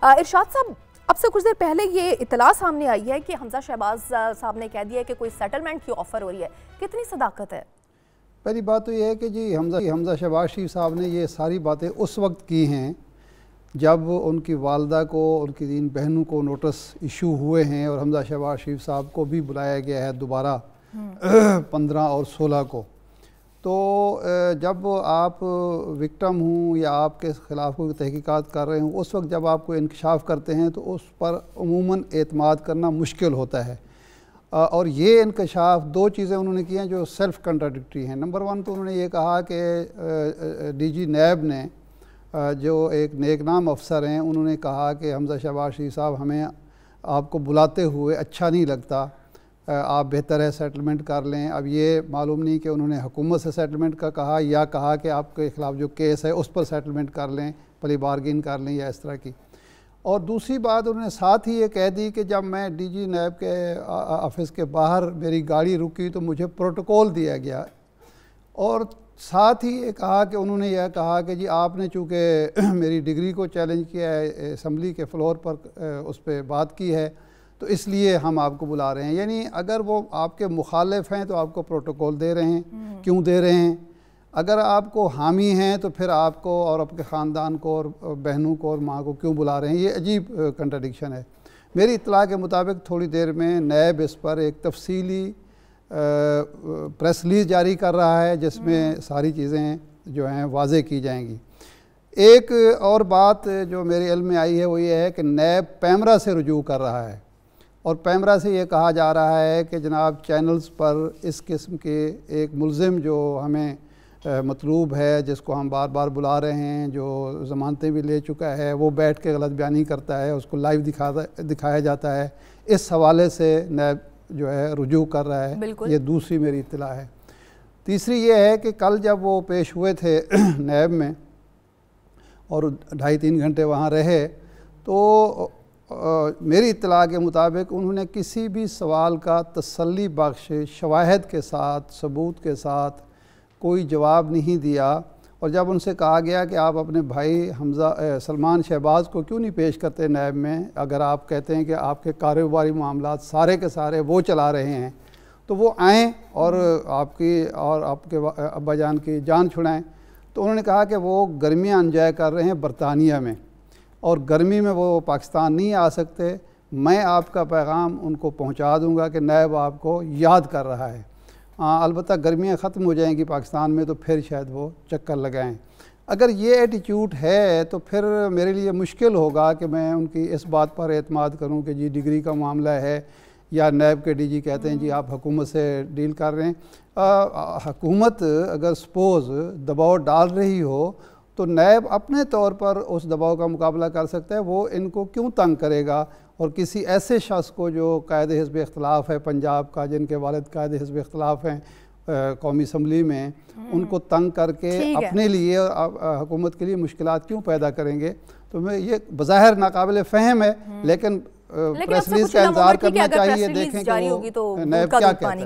ارشاد صاحب، اب سے کچھ دیر پہلے یہ اطلاع سامنے آئی ہے کہ حمزہ شہباز صاحب نے کہہ دیا ہے کہ کوئی سیٹلمنٹ کی آفر ہو رہی ہے، کتنی صداقت ہے؟ پہلی بات تو یہ ہے کہ جی حمزہ شہباز شریف صاحب نے یہ ساری باتیں اس وقت کی ہیں جب ان کی والدہ کو، ان کی 3 بہنوں کو نوٹس ایشو ہوئے ہیں، اور حمزہ شہباز شریف صاحب کو بھی بلایا گیا ہے دوبارہ 15 اور 16 کو۔ تو جب آپ وکٹم ہوں یا آپ کے خلاف کوئی تحقیقات کر رہے ہوں، اس وقت جب آپ کو انکشاف کرتے ہیں تو اس پر عموماً اعتماد کرنا مشکل ہوتا ہے، اور یہ انکشاف 2 چیزیں انہوں نے کی ہیں جو سیلف کنٹراڈکٹری ہیں۔ نمبر 1 تو انہوں نے یہ کہا کہ ڈی جی نیب نے، جو ایک نیک نام افسر ہیں، انہوں نے کہا کہ حمزہ شہباز شریف صاحب ہمیں آپ کو بلاتے ہوئے اچھا نہیں لگتا، آپ بہتر ہے سیٹلمنٹ کر لیں۔ اب یہ معلوم نہیں کہ انہوں نے حکومت سے سیٹلمنٹ کا کہا یا کہا کہ آپ کے خلاف جو کیس ہے اس پر سیٹلمنٹ کر لیں، پلی بارگین کر لیں یا اس طرح کی۔ اور دوسری بات انہوں نے ساتھ ہی یہ کہہ دی کہ جب میں ڈی جی نیب کے آفس کے باہر میری گاڑی رکی تو مجھے پروٹوکول دیا گیا، اور ساتھ ہی یہ کہا کہ انہوں نے یہ کہا کہ جی آپ نے چونکہ میری ڈگری کو چیلنج کیا ہے، اسمبلی کے فلور پر اس پہ بات کی ہے، تو اس لیے ہم آپ کو بلا رہے ہیں۔ یعنی اگر وہ آپ کے مخالف ہیں تو آپ کو پروٹوکول دے رہے ہیں، کیوں دے رہے ہیں؟ اگر آپ کو حامی ہیں تو پھر آپ کو اور آپ کے خاندان کو اور بہنوں کو اور ماں کو کیوں بلا رہے ہیں؟ یہ عجیب کنٹرڈکشن ہے۔ میری اطلاع کے مطابق تھوڑی دیر میں نیب اس پر ایک تفصیلی پریس ریلیز جاری کر رہا ہے جس میں ساری چیزیں جو ہیں واضح کی جائیں گی۔ ایک اور بات جو میرے علم میں آئی ہے وہ یہ ہے کہ نیب پیمرا سے رجوع کر رہا ہے، اور پیمرا سے یہ کہا جا رہا ہے کہ جناب چینلز پر اس قسم کے ایک ملزم جو ہمیں مطلوب ہے، جس کو ہم بار بار بلا رہے ہیں، جو ضمانتیں بھی لے چکا ہے، وہ بیٹھ کے غلط بیانی کرتا ہے، اس کو لائیو دکھایا جاتا ہے، اس حوالے سے نیب جو ہے رجوع کر رہا ہے۔ یہ دوسری میری اطلاع ہے۔ تیسری یہ ہے کہ کل جب وہ پیش ہوئے تھے نیب میں اور 2.5-3 گھنٹے وہاں رہے، تو میری اطلاع کے مطابق انہوں نے کسی بھی سوال کا تسلی بخش شواہد کے ساتھ، ثبوت کے ساتھ کوئی جواب نہیں دیا، اور جب ان سے کہا گیا کہ آپ اپنے بھائی سلمان شہباز کو کیوں نہیں پیش کرتے نیب میں، اگر آپ کہتے ہیں کہ آپ کے کاروباری معاملات سارے کے سارے وہ چلا رہے ہیں، تو وہ آئیں اور آپ کی اور آپ کے ابا جان کی جان چھڑائیں، تو انہوں نے کہا کہ وہ گرمیاں انجوائے کر رہے ہیں برطانیہ میں، اور گرمی میں وہ پاکستان نہیں آ سکتے۔ میں آپ کا پیغام ان کو پہنچا دوں گا کہ نیب آپ کو یاد کر رہا ہے۔ البتہ گرمیاں ختم ہو جائیں گی پاکستان میں تو پھر شاید وہ چکر لگائیں۔ اگر یہ ایٹیچیوڈ ہے تو پھر میرے لیے مشکل ہوگا کہ میں ان کی اس بات پر اعتماد کروں کہ جی ڈگری کا معاملہ ہے، یا نیب کے ڈی جی کہتے ہیں جی آپ حکومت سے ڈیل کر رہے ہیں۔ حکومت اگر سپوز دباؤ ڈال رہی ہو تو نیب اپنے طور پر اس دباؤ کا مقابلہ کر سکتا ہے، وہ ان کو کیوں تنگ کرے گا؟ اور کسی ایسے شخص کو جو قائد حزب اختلاف ہے پنجاب کا، جن کے والد قائد حزب اختلاف ہیں قومی اسمبلی میں، ان کو تنگ کر کے اپنے لیے حکومت کے لیے مشکلات کیوں پیدا کریں گے؟ تو میں یہ بظاہر ناقابل فہم ہے، لیکن پریس ریلیز کا انتظار کرنا چاہیے، دیکھیں کہ وہ نیب کیا کہتا ہے۔